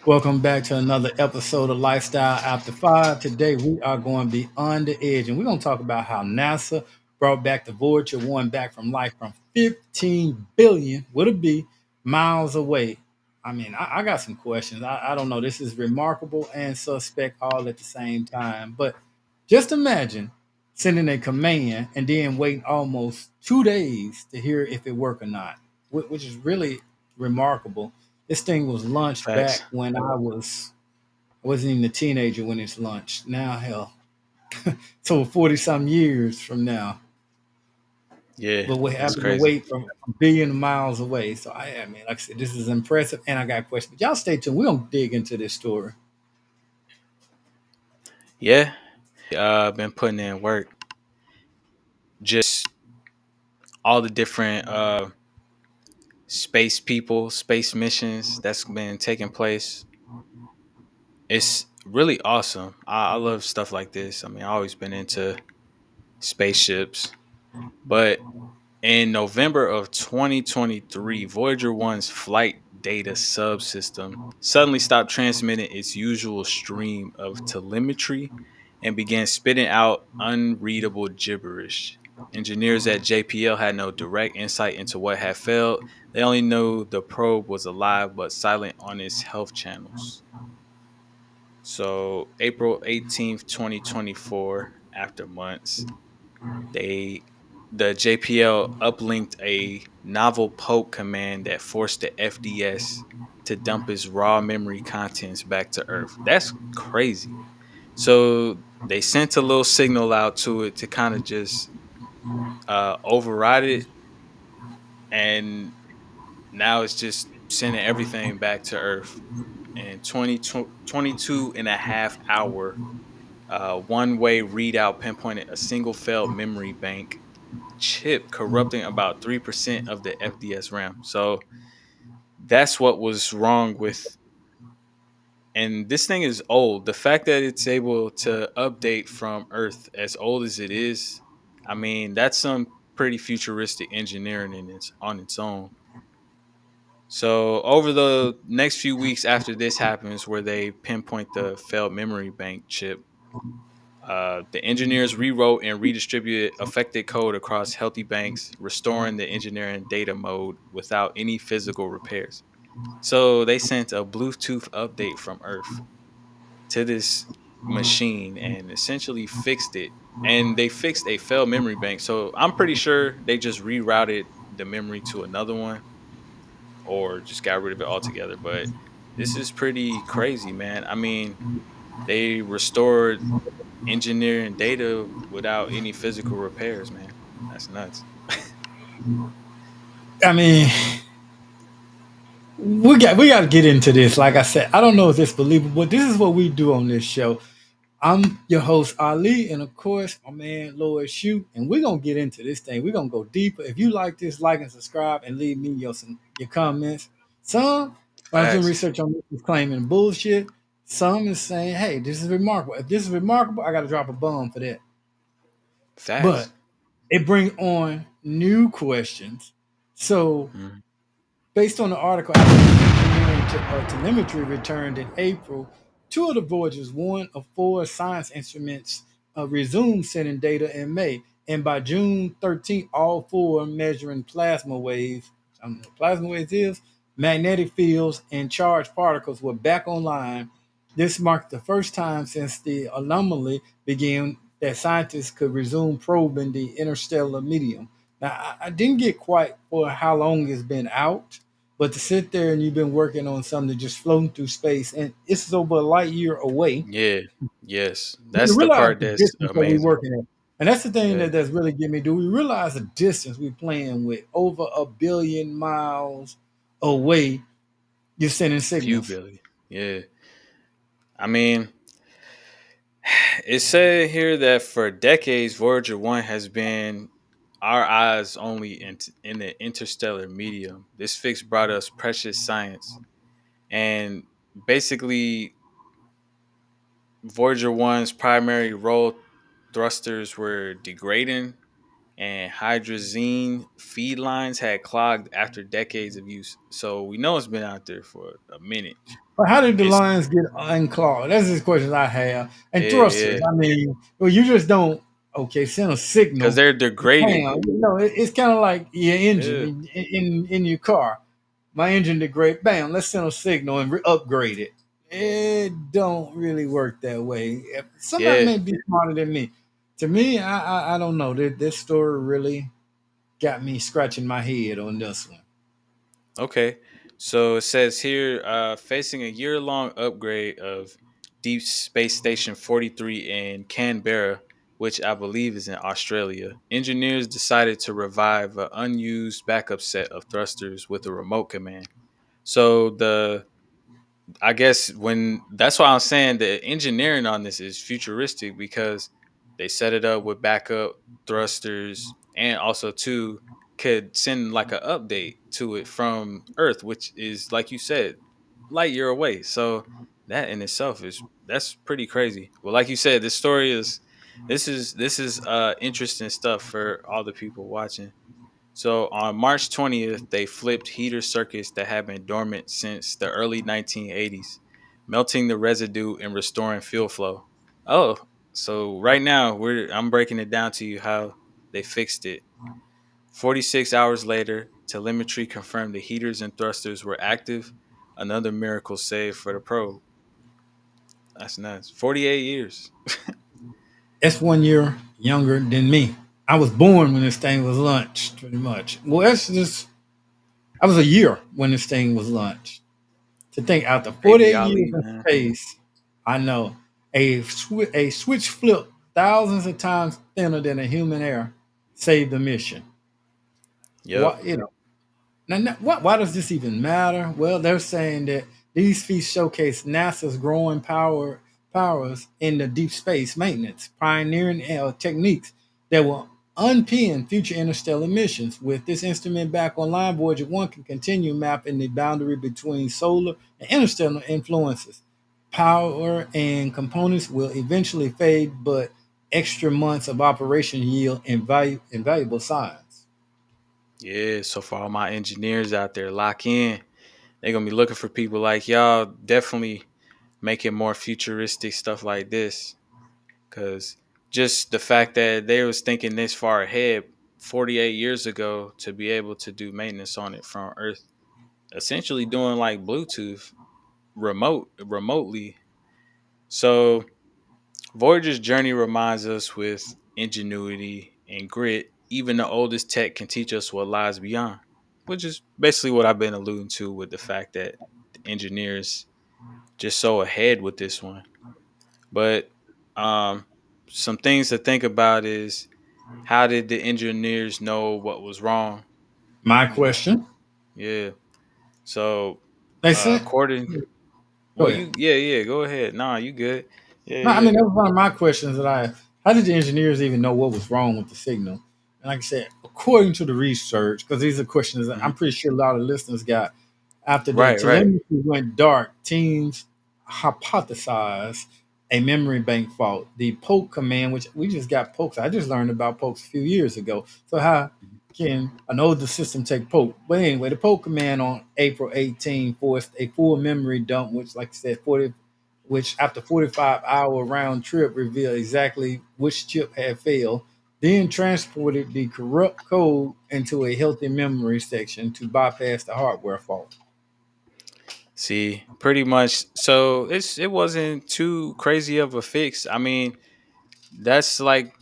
Welcome back to another episode of Lifestyle After Five. Today we are going beyond the edge, and we're going to talk about how NASA brought back the Voyager 1 back from life from 15 billion, would it be, miles away. I got some questions. I don't know. This is remarkable and suspect all at the same time. But just imagine sending a command and then waiting almost 2 days to hear if it worked or not, which is really remarkable. This thing was launched Facts. back when I wasn't even a teenager when it's launched. Now, hell, so 40 some years from now, Yeah, but we're that's having to crazy. wait from a billion miles away. So, I mean, like I said, this is impressive, and I got questions. Y'all stay tuned. We're gonna dig into this story. Yeah, been putting in work. Just all the different space people, space missions that's been taking place. It's really awesome. I love stuff like this. I mean, I always been into spaceships, but in November of 2023, Voyager 1's flight data subsystem suddenly stopped transmitting its usual stream of telemetry and began spitting out unreadable gibberish. Engineers at JPL had no direct insight into what had failed. They only knew the probe was alive but silent on its health channels. So, April 18th, 2024, after months, they the JPL uplinked a novel poke command that forced the FDS to dump its raw memory contents back to Earth. That's crazy. So they sent a little signal out to it to kind of just override it, and now it's just sending everything back to Earth in 22 and a half hour one-way readout pinpointed a single failed memory bank chip corrupting about 3% of the FDS RAM. So that's what was wrong with, and this thing is old. The fact that it's able to update from Earth as old as it is, I mean, that's some pretty futuristic engineering in its on its own. So over the next few weeks after this happens, where they pinpoint the failed memory bank chip, the engineers rewrote and redistributed affected code across healthy banks, restoring the engineering data mode without any physical repairs. So they sent a Bluetooth update from Earth to this machine and essentially fixed it. And they fixed a failed memory bank. So I'm pretty sure they just rerouted the memory to another one or just got rid of it altogether. But this is pretty crazy, man. I mean, they restored engineering data without any physical repairs, man. That's nuts. I mean, we got to get into this. Like I said, I don't know if it's believable. This is what we do on this show. I'm your host, Ali, and of course, my man, Lloyd Shoot. And we're going to get into this thing. We're going to go deeper. If you like this, like and subscribe and leave me your comments. Some, when I was doing Facts. research on this, is claiming bullshit. Some is saying, hey, this is remarkable. If this is remarkable, I got to drop a bomb for that. But Facts. it brings on new questions. So Mhm. based on the article, after engineering telemetry returned in April, two of the Voyagers, one of four science instruments, resumed sending data in May. And by June 13th, all four measuring plasma waves, I don't know what plasma waves is, magnetic fields, and charged particles were back online. This marked the first time since the anomaly began that scientists could resume probing the interstellar medium. Now, I didn't get quite for how long it's been out, but to sit there and you've been working on something just floating through space, and it's over a light year away. Yeah. Yes. Do you That's the realize part the that's distance that we're amazing. working at? And that's the thing Yeah. that's really getting me. Do we realize the distance we're playing with? Over a billion miles away, you're sending Few signals. billion. Yeah. I mean, it said here that for decades, Voyager 1 has been our eyes only in the interstellar medium. This fix brought us precious science. And basically, Voyager 1's primary role thrusters were degrading, and hydrazine feed lines had clogged after decades of use. So we know it's been out there for a minute. But how did the It's lines get unclogged? That's just questions I have. And yeah, thrusters, yeah, I mean, well, you just don't, okay, send a because signal. they're degraded. Bam, it's kind of like your engine Yeah, in your car. My engine degrade. Bam, let's send a signal and upgrade it. It don't really work that way. Somebody yeah. may be smarter than me. To me, I don't know. This story really got me scratching my head on this one. Okay. So it says here, facing a year-long upgrade of Deep Space Station 43 in Canberra, which I believe is in Australia, engineers decided to revive an unused backup set of thrusters with a remote command. So the I guess when that's why I'm saying the engineering on this is futuristic because they set it up with backup thrusters and also too could send like an update to it from Earth, which is like you said, light year away. So that in itself is that's pretty crazy. Well, like you said, this story is this is interesting stuff for all the people watching. So on March 20th, they flipped heater circuits that had been dormant since the early 1980s, melting the residue and restoring fuel flow. Oh, so right now I'm breaking it down to you how they fixed it. 46 hours later, telemetry confirmed the heaters and thrusters were active. Another miracle saved for the probe. That's nuts. 48 years. That's 1 year younger than me. I was born when this thing was launched, pretty much. Well, that's just I was a year when this thing was launched. To think after Baby 48 years Ali, in man. space, I know a switch flip thousands of times thinner than a human hair saved the mission. Yep. What now, why does this even matter? Well, they're saying that these feats showcase NASA's growing powers in the deep space maintenance, pioneering techniques that will unpin future interstellar missions. With this instrument back online, Voyager 1 can continue mapping the boundary between solar and interstellar influences. Power and components will eventually fade, but extra months of operation yield invaluable signs. Yeah, so for all my engineers out there, lock in. They're gonna be looking for people like y'all. Definitely making more futuristic stuff like this, because just the fact that they was thinking this far ahead 48 years ago to be able to do maintenance on it from Earth, essentially doing like Bluetooth remotely. So Voyager's journey reminds us with ingenuity and grit. Even the oldest tech can teach us what lies beyond, which is basically what I've been alluding to with the fact that the engineers just so ahead with this one. But um, some things to think about is how did the engineers know what was wrong? My You know, question. yeah. So They said, according, go well, ahead. yeah, go ahead. Nah, you good? Yeah, No, I yeah. mean that was one of my questions that I. How did the engineers even know what was wrong with the signal? And like I said, according to the research, because these are questions that I'm Mhm. pretty sure a lot of listeners got. After the Right, right. telemetry went dark, teams hypothesized a memory bank fault. The poke command, which we just got pokes, I just learned about pokes a few years ago. So how can an older system take poke? But anyway, the poke command on April 18 forced a full memory dump, which, like I said, 40, which after 45-hour round trip revealed exactly which chip had failed, then transported the corrupt code into a healthy memory section to bypass the hardware fault. See, pretty much. So it wasn't too crazy of a fix. I mean, that's like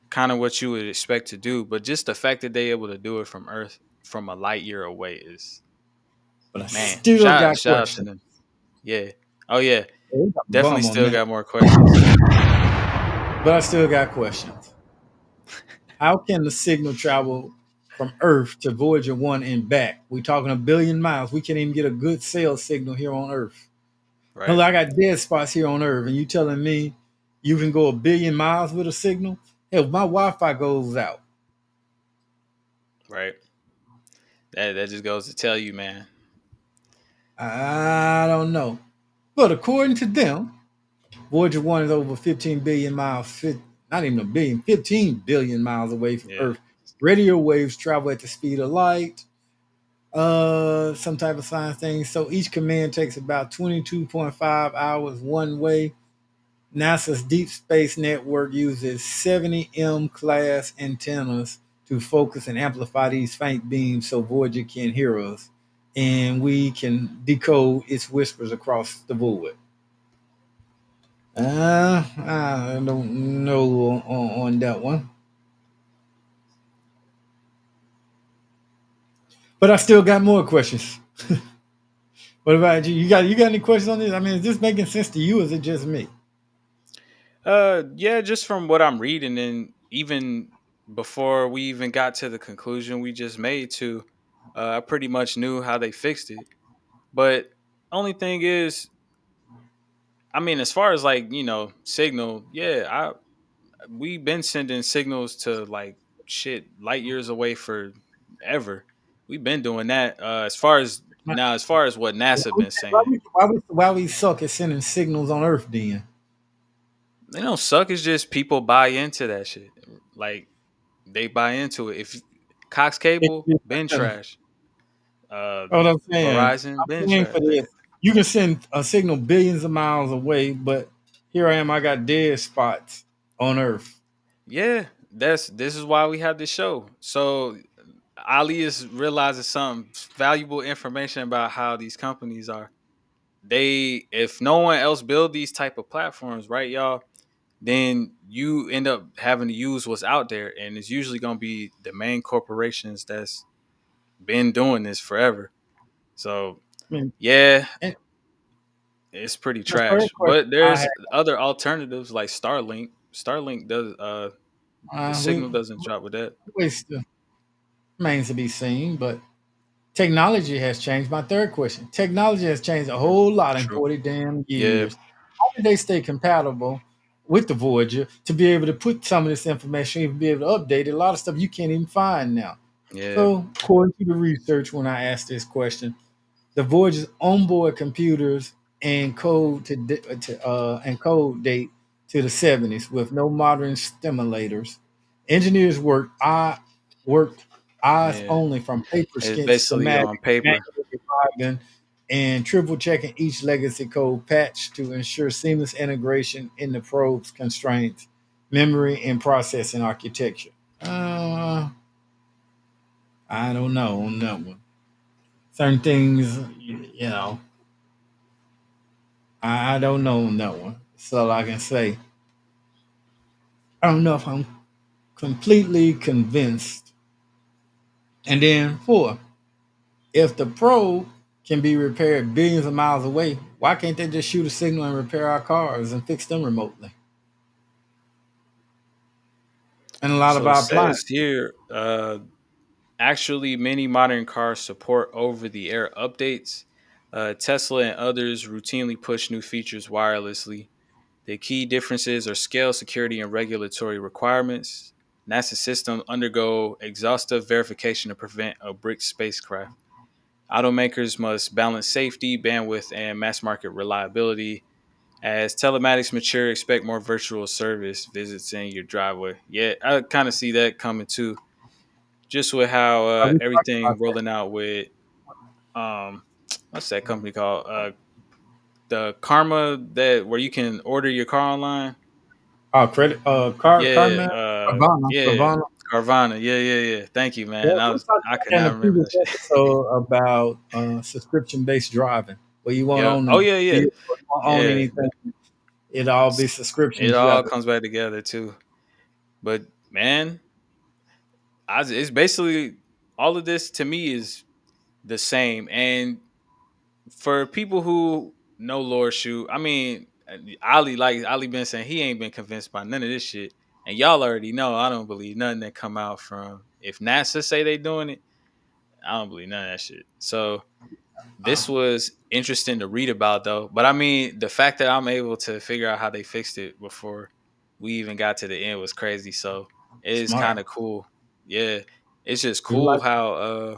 kind of what you would expect to do. But just the fact that they able to do it from Earth from a light year away is But I man. still got Shout out to questions. them. Yeah. Oh yeah. We got the Definitely bum on still that. got more questions. But I still got questions. How can the signal travel from Earth to Voyager 1 and back? We talking a billion miles. We can't even get a good cell signal here on Earth. Hell, Right. I got dead spots here on Earth, and you telling me you can go a billion miles with a signal? Hell, my Wi-Fi goes out. Right. That just goes to tell you, man. I don't know. But according to them, Voyager 1 is over 15 billion miles fit. not even a billion, 15 billion miles away from Yeah. Earth. Radio waves travel at the speed of light. Some type of science thing. So each command takes about 22.5 hours one way. NASA's Deep Space Network uses 70M class antennas to focus and amplify these faint beams so Voyager can hear us. And we can decode its whispers across the void. I don't know on that one. But I still got more questions. What about you? You got any questions on this? I mean, is this making sense to you? Or is it just me? Yeah, just from what I'm reading, and even before we even got to the conclusion we just made to, I pretty much knew how they fixed it. But only thing is, I mean, as far as like, signal, yeah, I we've been sending signals to like shit light years away for ever. We've been doing that. As far as what NASA been saying, Why we suck at sending signals on Earth then? they don't suck. It's just people buy into that shit. Like they buy into it. If Cox Cable been trash, uh, What I'm saying, Verizon been I'm saying for trash. this, you can send a signal billions of miles away, but here I am, I got dead spots on Earth. Yeah, this is why we have this show. So Ali is realizing some valuable information about how these companies are. They, if no one else build these type of platforms, right, y'all, then you end up having to use what's out there, and it's usually going to be the main corporations that's been doing this forever. So I mean, yeah, and it's pretty the third trash. question But I had, there's other alternatives like Starlink. Starlink does the we signal doesn't drop with that. still remains to be seen, but technology has changed. My third question: technology has changed a whole lot in True. 40 damn Yeah. years. How did they stay compatible with the Voyager to be able to put some of this information, even be able to update it? A lot of stuff you can't even find now. Yeah. So, according to the research, when I asked this question, the Voyager's onboard computers encode date to the 70s with no modern stimulators. Engineers worked eyes Yeah. only from paper It's sketch basically schematics, on paper. manually reviving and triple checking each legacy code patch to ensure seamless integration in the probe's constraints, memory, and processing architecture. Uh, I don't know on that one. Certain things, you know, I don't know on that one. That's all I can say. I don't know if I'm completely convinced. And then four, if the probe can be repaired billions of miles away, why can't they just shoot a signal and repair our cars and fix them remotely? And a lot of So it our says appliances. here, actually, many modern cars support over the air updates. Tesla and others routinely push new features wirelessly. The key differences are scale, security, and regulatory requirements. NASA systems undergo exhaustive verification to prevent a brick spacecraft. Automakers must balance safety, bandwidth, and mass market reliability. As telematics mature, expect more virtual service visits in your driveway. Yeah, I kind of see that coming too. Just with how We talked everything about that. rolling out with um, what's that company called? The Karma that where you can order your car online. Credit, Yeah, Carman, Carvana, yeah, Carvana. Carvana. Yeah, yeah, yeah. Thank you, Yeah, man. we talked I about could that in not the remember previous that shit. episode about subscription-based driving, where you won't Yeah. own Oh the yeah, yeah, vehicle, you won't own yeah. anything. It all be It subscriptions. You all have to. comes back together too. But man, it's basically all of this to me is the same. And for people who know Lord Shoot, I mean, Ali been saying he ain't been convinced by none of this shit. And y'all already know I don't believe nothing that come out from if NASA say they doing it, I don't believe none of that shit. So Uh, this was interesting to read about though. But I mean, the fact that I'm able to figure out how they fixed it before we even got to the end was crazy. So it is Smart. kind of cool. Yeah. It's just We cool like. how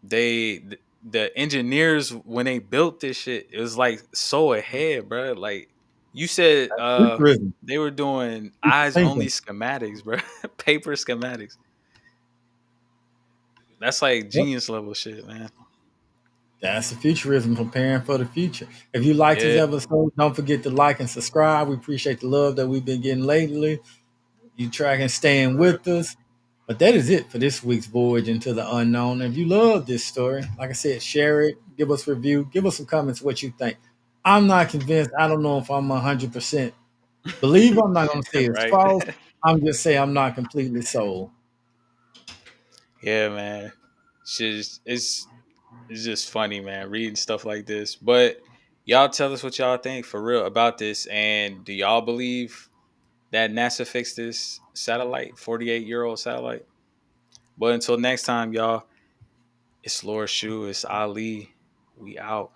the engineers when they built this shit, it was like so ahead, bro. Like You said Futurism. they were doing Future eyes only thinking. schematics, bro. Paper schematics. That's like Yep. genius level shit, man. That's the futurism, preparing for the future. If you liked this Yeah. episode, don't forget to like and subscribe. We appreciate the love that we've been getting lately. You tracking, staying with us. But that is it for this week's voyage into the unknown. If you love this story, like I said, share it, give us a review, give us some comments what you think. I'm not convinced. I don't know if I'm 100% believe. I'm not going to say it's Right. false. I'm just saying I'm not completely sold. Yeah, man. It's just funny, man, reading stuff like this. But y'all tell us what y'all think for real about this. And do y'all believe that NASA fixed this satellite, 48-year-old satellite? But until next time, y'all, it's Lord Shu, it's Ali. We out.